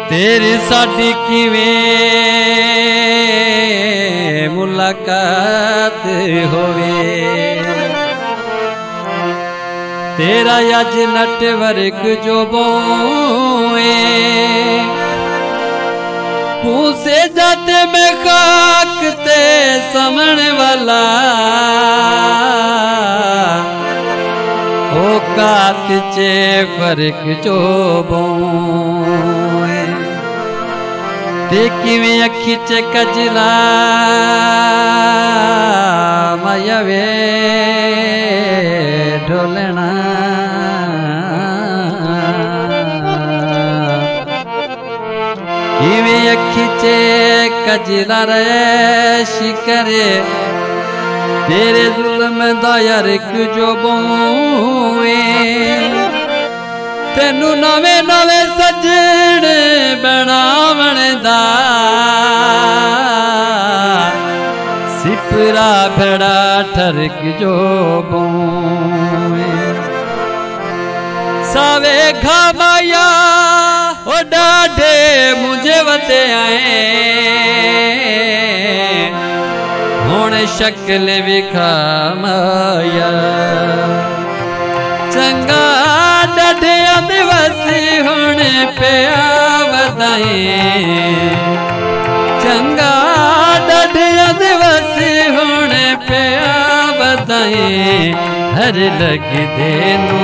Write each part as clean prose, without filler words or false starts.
तेरी साडी किवें मुलाकात होवे, तेरा अज नेटवर्क जो बोए पूसे जाते में खाक ते समण वाला ओ कात चे फर्क जो बोए ते किवें अखी च कजला मायावे ढोलना किवें अखी च कजला रे शिकरे तेरे जुल्म दा यरक जो बोए तेनू नवे नवे सजण बनावण दा सिपरा भड़ा ठरक जो बोए सावे घामाया ओ डाढे मुझे वते आए हुण शक्ल विखामाया चंगा डढ़िया दिवस हुण पिया वधाए चंगा डढ़िया दिवस हुण पिया वधाए हर लगदे नू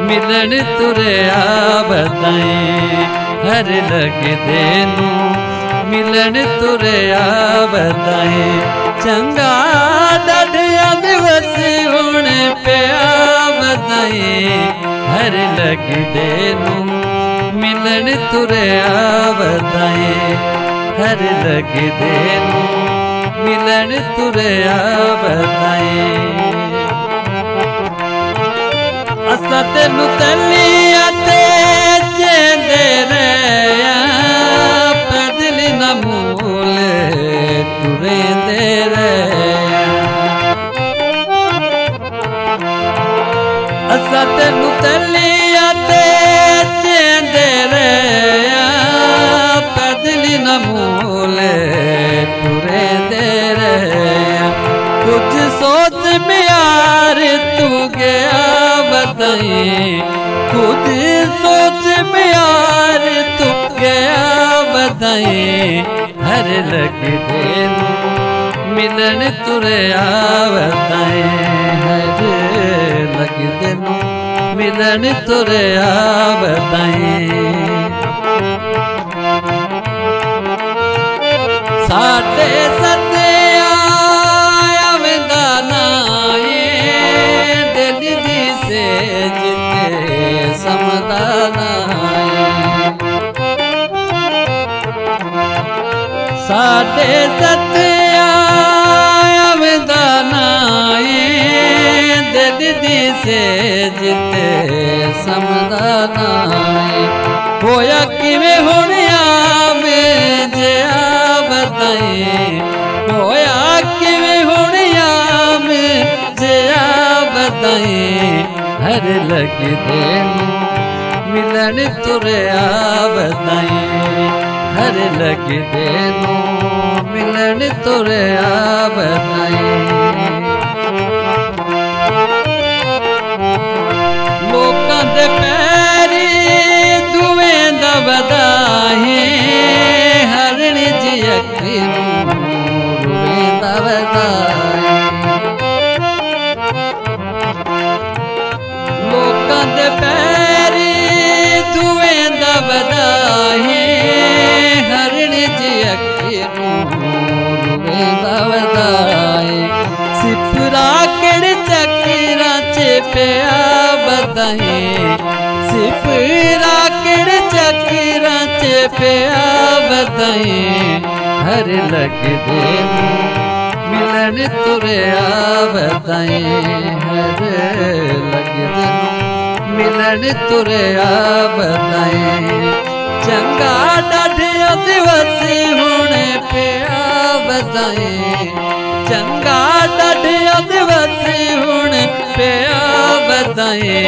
मिलन तुरया वधाए हर लगदे नू मिलन तुरया वधाए चंगा डढ़िया दिवस हुण पिया वधाए हर लगदे नू मिलन तुरया वधाए हर लगदे नू मिलन तुरया वधाए असां तेनू तलिया ते चेंदे रहिया पैदल न मूल तुरेंदे रहिया असां तेनू तलिया ते चेंदे रहिया पैदल न मूल तुरेंदे रहिया कुछ सोच प्यार तू गया बताए कुछ सोच प्यार तू गया बताए हर लगदे नू मिलन तुरया बताए हर लगदे नू मिलन तुरया बताए साडे सत्या आवेंदा नाए दिल दी सेज ते समदा नाए साडे सत्या आवेंदा नाए दिल दी सेज ते समदा नाए होया किवें हुण आवे जिया बताए होया किवें हुण आवे जिया बताए हर लगदे नू मिलन तुरया बताए हर लगदे नू मिलन तुरया बताए लोकां दे पैरी दुएं दा वधाए हरण जी अखी नू रुएं दा वधाए लोकां दे पैरी दुएं दा वधाए हरण जी अखी नू रुएं दा वधाए सिफरा किड़ चक्करां च पिया बताए सिफरा किड़ चक्करां च पिया बताए हर लगदे नू मिलन तुरया बताए हर लगदे नू मिलन तुरया बताए चंगा डाढिया दिवस हुण पिया बताए चंगा डाढिया दिवस हुण पिया बताए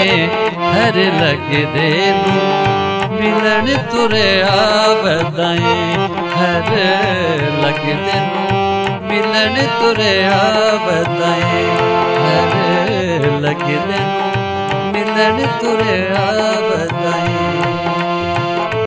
हर लगदे नू मिलन तुरया बधाई हर लगदे मिलन तुरया बधाई हर लगदे मिलन तुरया बधाई।